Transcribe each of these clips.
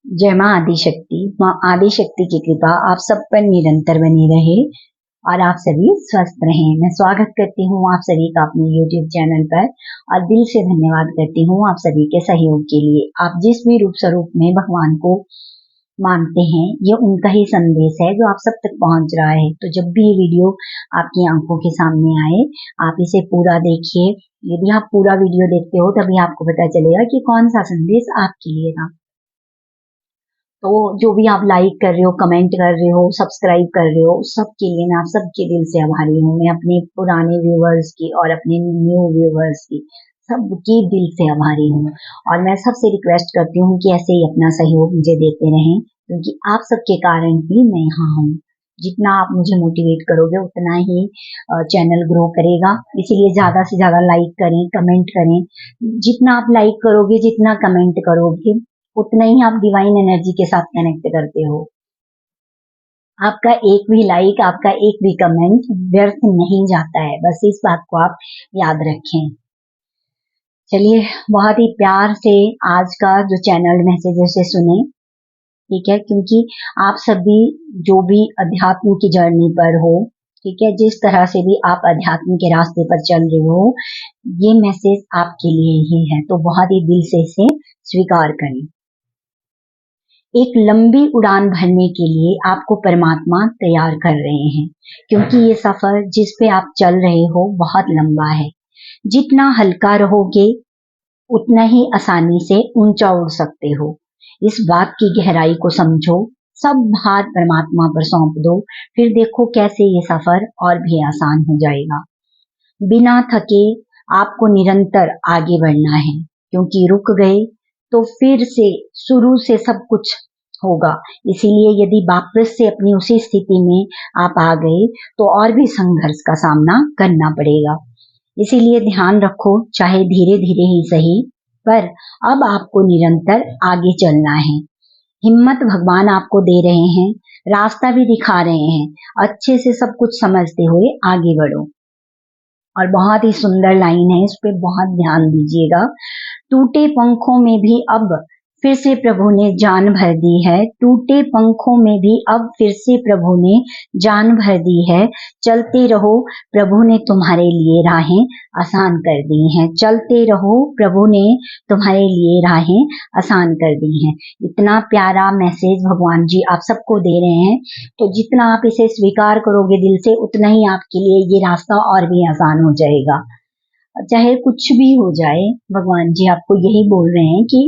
जय माँ आदिशक्ति। माँ आदिशक्ति की कृपा आप सब पर निरंतर बनी रहे और आप सभी स्वस्थ रहें। मैं स्वागत करती हूँ आप सभी का अपने YouTube चैनल पर और दिल से धन्यवाद करती हूँ आप सभी के सहयोग के लिए। आप जिस भी रूप स्वरूप में भगवान को मानते हैं, ये उनका ही संदेश है जो आप सब तक पहुंच रहा है। तो जब भी ये वीडियो आपकी आंखों के सामने आए, आप इसे पूरा देखिए। यदि आप पूरा वीडियो देखते हो तभी आपको पता चलेगा कि कौन सा संदेश आपके लिए था। तो जो भी आप लाइक कर रहे हो, कमेंट कर रहे हो, सब्सक्राइब कर रहे हो, सबके लिए मैं आप सबके दिल से आभारी हूँ। मैं अपने पुराने व्यूवर्स की और अपने न्यू व्यूवर्स की सबके दिल से आभारी हूँ और मैं सबसे रिक्वेस्ट करती हूँ कि ऐसे ही अपना सहयोग मुझे देते रहें, क्योंकि आप सबके कारण ही मैं यहाँ हूँ। जितना आप मुझे मोटिवेट करोगे उतना ही चैनल ग्रो करेगा। इसीलिए ज्यादा से ज्यादा लाइक करें, कमेंट करें। जितना आप लाइक करोगे, जितना कमेंट करोगे, उतना ही आप डिवाइन एनर्जी के साथ कनेक्ट करते हो। आपका एक भी लाइक, आपका एक भी कमेंट व्यर्थ नहीं जाता है। बस इस बात को आप याद रखें। चलिए, बहुत ही प्यार से आज का जो चैनल मैसेज है सुने, ठीक है? क्योंकि आप सभी जो भी अध्यात्म की जर्नी पर हो, ठीक है, जिस तरह से भी आप अध्यात्म के रास्ते पर चल रहे हो, ये मैसेज आपके लिए ही है। तो बहुत ही दिल से इसे स्वीकार करें। एक लंबी उड़ान भरने के लिए आपको परमात्मा तैयार कर रहे हैं, क्योंकि ये सफर जिस पे आप चल रहे हो बहुत लंबा है। जितना हल्का रहोगे उतना ही आसानी से ऊंचा उड़ सकते हो। इस बात की गहराई को समझो, सब भार परमात्मा पर सौंप दो, फिर देखो कैसे ये सफर और भी आसान हो जाएगा। बिना थके आपको निरंतर आगे बढ़ना है, क्योंकि रुक गए तो फिर से शुरू से सब कुछ होगा। इसीलिए यदि वापस से अपनी उसी स्थिति में आप आ गए तो और भी संघर्ष का सामना करना पड़ेगा। इसीलिए ध्यान रखो, चाहे धीरे धीरे ही सही, पर अब आपको निरंतर आगे चलना है। हिम्मत भगवान आपको दे रहे हैं, रास्ता भी दिखा रहे हैं। अच्छे से सब कुछ समझते हुए आगे बढ़ो। और बहुत ही सुंदर लाइन है, इस पे बहुत ध्यान दीजिएगा। टूटे पंखों में भी अब फिर से प्रभु ने जान भर दी है। टूटे पंखों में भी अब फिर से प्रभु ने जान भर दी है। चलते रहो, प्रभु ने तुम्हारे लिए राहें आसान कर दी हैं। चलते रहो, प्रभु ने तुम्हारे लिए राहें आसान कर दी हैं। इतना प्यारा मैसेज भगवान जी आप सबको दे रहे हैं। तो जितना आप इसे स्वीकार करोगे दिल से, उतना ही आपके लिए ये रास्ता और भी आसान हो जाएगा। चाहे कुछ भी हो जाए, भगवान जी आपको यही बोल रहे हैं कि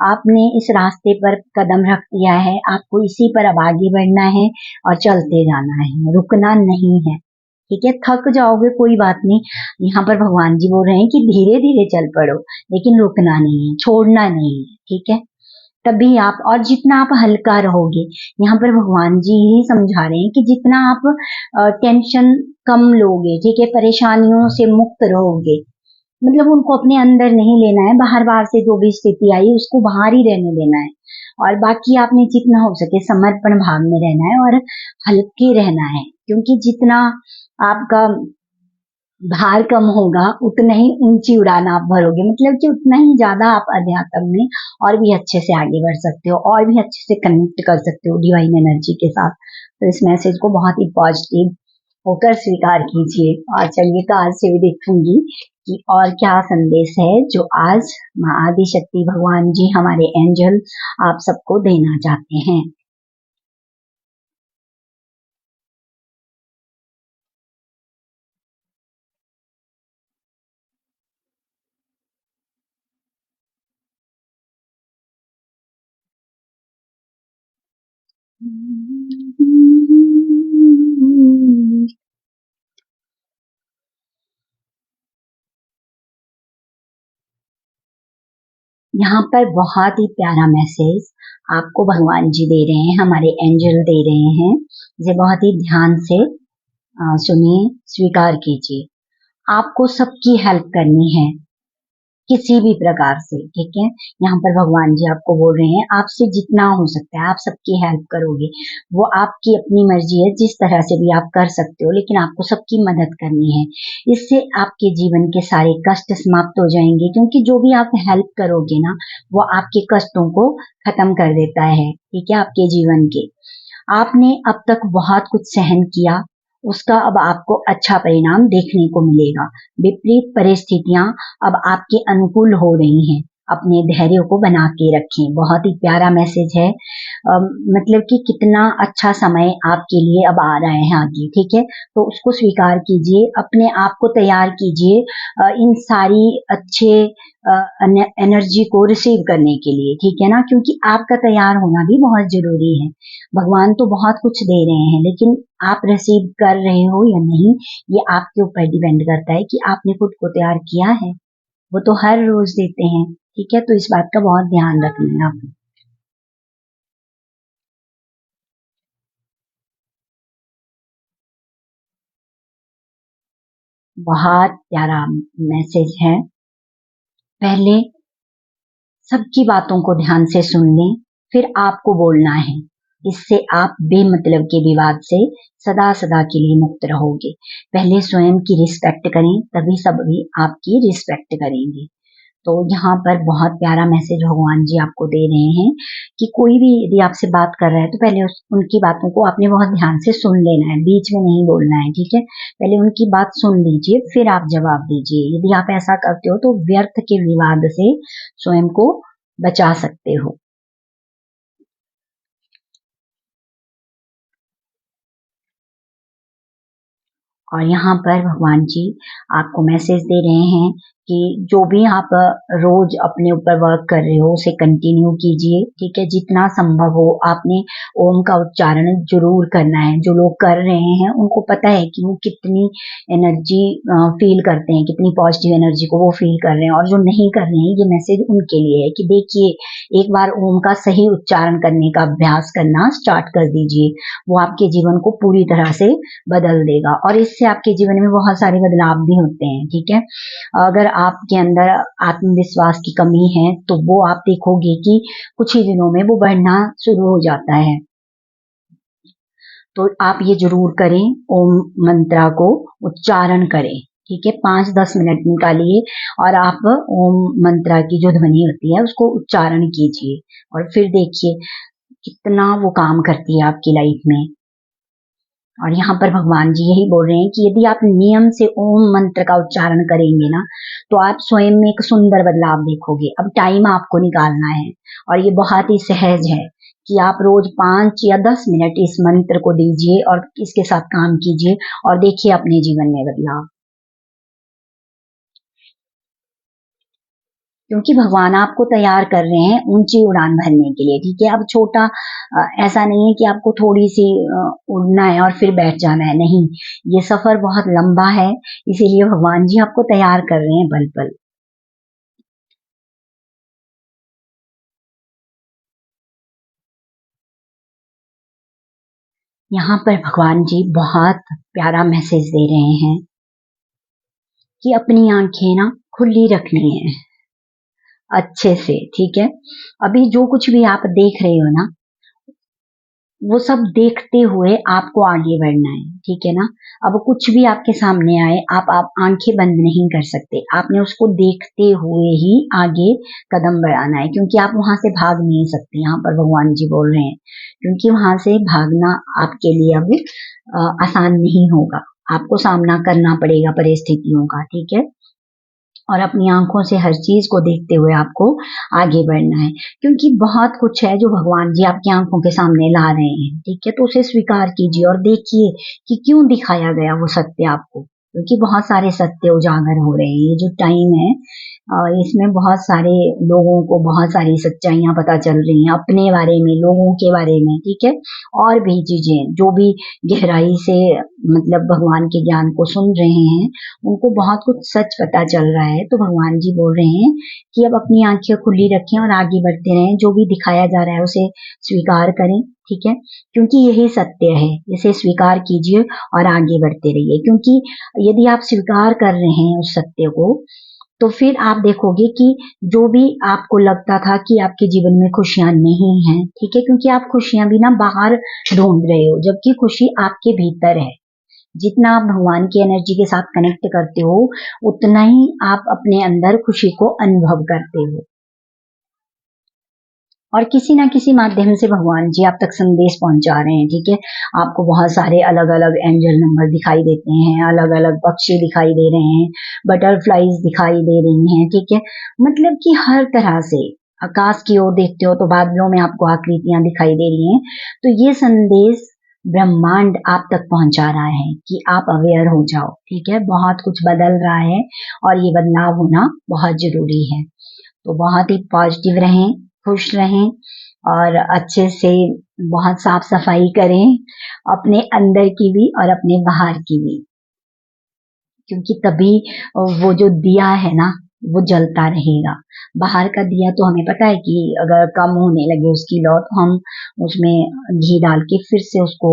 आपने इस रास्ते पर कदम रख दिया है, आपको इसी पर अब आगे बढ़ना है और चलते जाना है, रुकना नहीं है। ठीक है, थक जाओगे कोई बात नहीं। यहाँ पर भगवान जी बोल रहे हैं कि धीरे धीरे चल पड़ो, लेकिन रुकना नहीं है, छोड़ना नहीं है। ठीक है, तभी आप, और जितना आप हल्का रहोगे, यहाँ पर भगवान जी ही समझा रहे हैं कि जितना आप टेंशन कम लोगे, ठीक है, परेशानियों से मुक्त रहोगे, मतलब उनको अपने अंदर नहीं लेना है। बाहर बाहर से जो भी स्थिति आई उसको बाहर ही रहने देना है, और बाकी आपने जितना हो सके समर्पण भाव में रहना है और हल्के रहना है। क्योंकि जितना आपका भार कम होगा उतना ही ऊंची उड़ान आप भरोगे, मतलब कि उतना ही ज्यादा आप अध्यात्म में और भी अच्छे से आगे बढ़ सकते हो और भी अच्छे से कनेक्ट कर सकते हो डिवाइन एनर्जी के साथ। तो इस मैसेज को बहुत ही पॉजिटिव होकर स्वीकार कीजिए। और चलिए, तो आज से भी देखूंगी कि और क्या संदेश है जो आज माँ आदिशक्ति भगवान जी, हमारे एंजल, आप सबको देना चाहते हैं। यहाँ पर बहुत ही प्यारा मैसेज आपको भगवान जी दे रहे हैं, हमारे एंजल दे रहे हैं। इसे बहुत ही ध्यान से सुनिए, स्वीकार कीजिए। आपको सबकी हेल्प करनी है, किसी भी प्रकार से, ठीक है। यहाँ पर भगवान जी आपको बोल रहे हैं आपसे जितना हो सकता है आप सबकी हेल्प करोगे, वो आपकी अपनी मर्जी है, जिस तरह से भी आप कर सकते हो, लेकिन आपको सबकी मदद करनी है। इससे आपके जीवन के सारे कष्ट समाप्त हो जाएंगे, क्योंकि जो भी आप हेल्प करोगे ना, वो आपके कष्टों को खत्म कर देता है, ठीक है, आपके जीवन के। आपने अब तक बहुत कुछ सहन किया, उसका अब आपको अच्छा परिणाम देखने को मिलेगा। विपरीत परिस्थितियां अब आपके अनुकूल हो रही हैं। अपने धैर्य को बना के रखें। बहुत ही प्यारा मैसेज है। मतलब कि कितना अच्छा समय आपके लिए अब आ रहा है आगे, ठीक है। तो उसको स्वीकार कीजिए, अपने आप को तैयार कीजिए इन सारी अच्छे एनर्जी को रिसीव करने के लिए, ठीक है ना, क्योंकि आपका तैयार होना भी बहुत जरूरी है। भगवान तो बहुत कुछ दे रहे हैं, लेकिन आप रिसीव कर रहे हो या नहीं, ये आपके ऊपर डिपेंड करता है कि आपने खुद को तैयार किया है। वो तो हर रोज देते हैं, ठीक है। तो इस बात का बहुत ध्यान रखना है आपको। बहुत प्यारा मैसेज है। पहले सबकी बातों को ध्यान से सुन लें, फिर आपको बोलना है। इससे आप बेमतलब के विवाद से सदा सदा के लिए मुक्त रहोगे। पहले स्वयं की रिस्पेक्ट करें, तभी सब भी आपकी रिस्पेक्ट करेंगे। तो यहाँ पर बहुत प्यारा मैसेज भगवान जी आपको दे रहे हैं कि कोई भी यदि आपसे बात कर रहा है तो पहले उनकी बातों को आपने बहुत ध्यान से सुन लेना है, बीच में नहीं बोलना है, ठीक है। पहले उनकी बात सुन लीजिए, फिर आप जवाब दीजिए। यदि आप ऐसा करते हो तो व्यर्थ के विवाद से स्वयं को बचा सकते हो। और यहाँ पर भगवान जी आपको मैसेज दे रहे हैं कि जो भी आप रोज अपने ऊपर वर्क कर रहे हो उसे कंटिन्यू कीजिए, ठीक है। जितना संभव हो आपने ओम का उच्चारण जरूर करना है। जो लोग कर रहे हैं उनको पता है कि वो कितनी एनर्जी फील करते हैं, कितनी पॉजिटिव एनर्जी को वो फील कर रहे हैं। और जो नहीं कर रहे हैं, ये मैसेज उनके लिए है कि देखिए, एक बार ओम का सही उच्चारण करने का अभ्यास करना स्टार्ट कर दीजिए। वो आपके जीवन को पूरी तरह से बदल देगा और इससे आपके जीवन में बहुत सारे बदलाव भी होते हैं, ठीक है। अगर आपके अंदर आत्मविश्वास की कमी है तो वो आप देखोगे कि कुछ ही दिनों में वो बढ़ना शुरू हो जाता है। तो आप ये जरूर करें, ओम मंत्रा को उच्चारण करें, ठीक है। 5-10 मिनट निकालिए और आप ओम मंत्रा की जो ध्वनि होती है उसको उच्चारण कीजिए और फिर देखिए कितना वो काम करती है आपकी लाइफ में। और यहाँ पर भगवान जी यही बोल रहे हैं कि यदि आप नियम से ओम मंत्र का उच्चारण करेंगे ना, तो आप स्वयं में एक सुंदर बदलाव देखोगे। अब टाइम आपको निकालना है और ये बहुत ही सहज है कि आप रोज 5 या 10 मिनट इस मंत्र को दीजिए और इसके साथ काम कीजिए और देखिए अपने जीवन में बदलाव। क्योंकि भगवान आपको तैयार कर रहे हैं ऊंची उड़ान भरने के लिए, ठीक है। अब छोटा ऐसा नहीं है कि आपको थोड़ी सी उड़ना है और फिर बैठ जाना है, नहीं। ये सफर बहुत लंबा है, इसीलिए भगवान जी आपको तैयार कर रहे हैं पल पल। यहाँ पर भगवान जी बहुत प्यारा मैसेज दे रहे हैं कि अपनी आंखें ना खुली रखनी है अच्छे से, ठीक है। अभी जो कुछ भी आप देख रहे हो ना, वो सब देखते हुए आपको आगे बढ़ना है, ठीक है ना। अब कुछ भी आपके सामने आए, आप आंखें बंद नहीं कर सकते। आपने उसको देखते हुए ही आगे कदम बढ़ाना है, क्योंकि आप वहां से भाग नहीं सकते। यहाँ पर भगवान जी बोल रहे हैं क्योंकि वहां से भागना आपके लिए अब आसान नहीं होगा। आपको सामना करना पड़ेगा परिस्थितियों का, ठीक है। और अपनी आंखों से हर चीज को देखते हुए आपको आगे बढ़ना है, क्योंकि बहुत कुछ है जो भगवान जी आपकी आंखों के सामने ला रहे हैं, ठीक है। तो उसे स्वीकार कीजिए और देखिए कि क्यों दिखाया गया वो सत्य आपको, क्योंकि बहुत सारे सत्य उजागर हो रहे हैं। ये जो टाइम है इसमें बहुत सारे लोगों को बहुत सारी सच्चाइयां पता चल रही हैं अपने बारे में, लोगों के बारे में, ठीक है। और भी चीजें जो भी गहराई से मतलब भगवान के ज्ञान को सुन रहे हैं, उनको बहुत कुछ सच पता चल रहा है। तो भगवान जी बोल रहे हैं कि अब अपनी आंखें खुली रखें और आगे बढ़ते रहें। जो भी दिखाया जा रहा है उसे स्वीकार करें, ठीक है, क्योंकि यही सत्य है। इसे स्वीकार कीजिए और आगे बढ़ते रहिए, क्योंकि यदि आप स्वीकार कर रहे हैं उस सत्य को, तो फिर आप देखोगे कि जो भी आपको लगता था कि आपके जीवन में खुशियां नहीं हैं, ठीक है, क्योंकि आप खुशियां भी ना बाहर ढूंढ रहे हो, जबकि खुशी आपके भीतर है। जितना आप भगवान की एनर्जी के साथ कनेक्ट करते हो, उतना ही आप अपने अंदर खुशी को अनुभव करते हो। और किसी ना किसी माध्यम से भगवान जी आप तक संदेश पहुंचा रहे हैं, ठीक है। आपको बहुत सारे अलग अलग एंजल नंबर दिखाई देते हैं, अलग अलग पक्षी दिखाई दे रहे हैं, बटरफ्लाईज दिखाई दे रही हैं, ठीक है। मतलब कि हर तरह से आकाश की ओर देखते हो तो बादलों में आपको आकृतियां दिखाई दे रही हैं। तो ये संदेश ब्रह्मांड आप तक पहुंचा रहा है कि आप अवेयर हो जाओ, ठीक है। बहुत कुछ बदल रहा है और ये बदलाव होना बहुत जरूरी है। तो बहुत ही पॉजिटिव रहें, खुश रहें और अच्छे से बहुत साफ सफाई करें, अपने अंदर की भी और अपने बाहर की भी, क्योंकि तभी वो जो दिया है ना वो जलता रहेगा। बाहर का दिया तो हमें पता है कि अगर कम होने लगे उसकी लौ तो हम उसमें घी डाल के फिर से उसको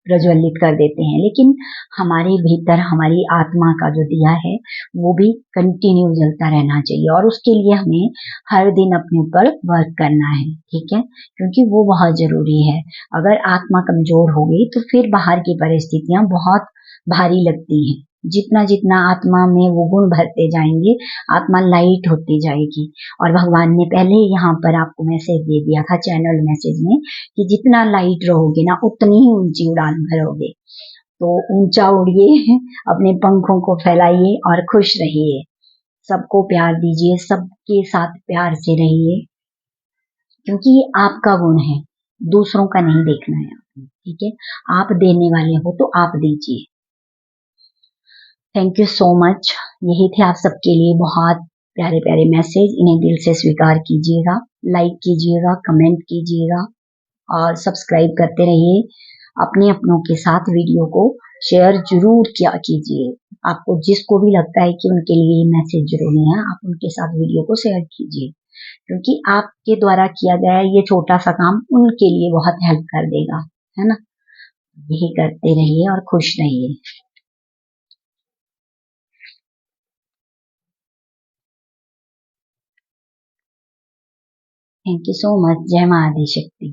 प्रज्वलित कर देते हैं, लेकिन हमारे भीतर हमारी आत्मा का जो दिया है वो भी कंटिन्यू जलता रहना चाहिए और उसके लिए हमें हर दिन अपने ऊपर वर्क करना है, ठीक है, क्योंकि वो बहुत जरूरी है। अगर आत्मा कमजोर हो गई तो फिर बाहर की परिस्थितियां बहुत भारी लगती हैं। जितना जितना आत्मा में वो गुण भरते जाएंगे, आत्मा लाइट होती जाएगी। और भगवान ने पहले यहाँ पर आपको मैसेज दे दिया था चैनल मैसेज में कि जितना लाइट रहोगे ना उतनी ही ऊंची उड़ान भरोगे। तो ऊंचा उड़िए, अपने पंखों को फैलाइए और खुश रहिए। सबको प्यार दीजिए, सबके साथ प्यार से रहिए, क्योंकि ये आपका गुण है, दूसरों का नहीं देखना है आपने, ठीक है। आप देने वाले हो तो आप दीजिए। Thank you so much. यही थे आप सबके लिए बहुत प्यारे प्यारे मैसेज। इन्हें दिल से स्वीकार कीजिएगा, लाइक कीजिएगा, कमेंट कीजिएगा और सब्सक्राइब करते रहिए। अपने अपनों के साथ वीडियो को शेयर जरूर किया कीजिए। आपको जिसको भी लगता है कि उनके लिए मैसेज जरूरी है, आप उनके साथ वीडियो को शेयर कीजिए, क्योंकि आपके द्वारा किया गया ये छोटा सा काम उनके लिए बहुत हेल्प कर देगा, है ना। यही करते रहिए और खुश रहिए। Thank you so much. जय मां आदि शक्ति।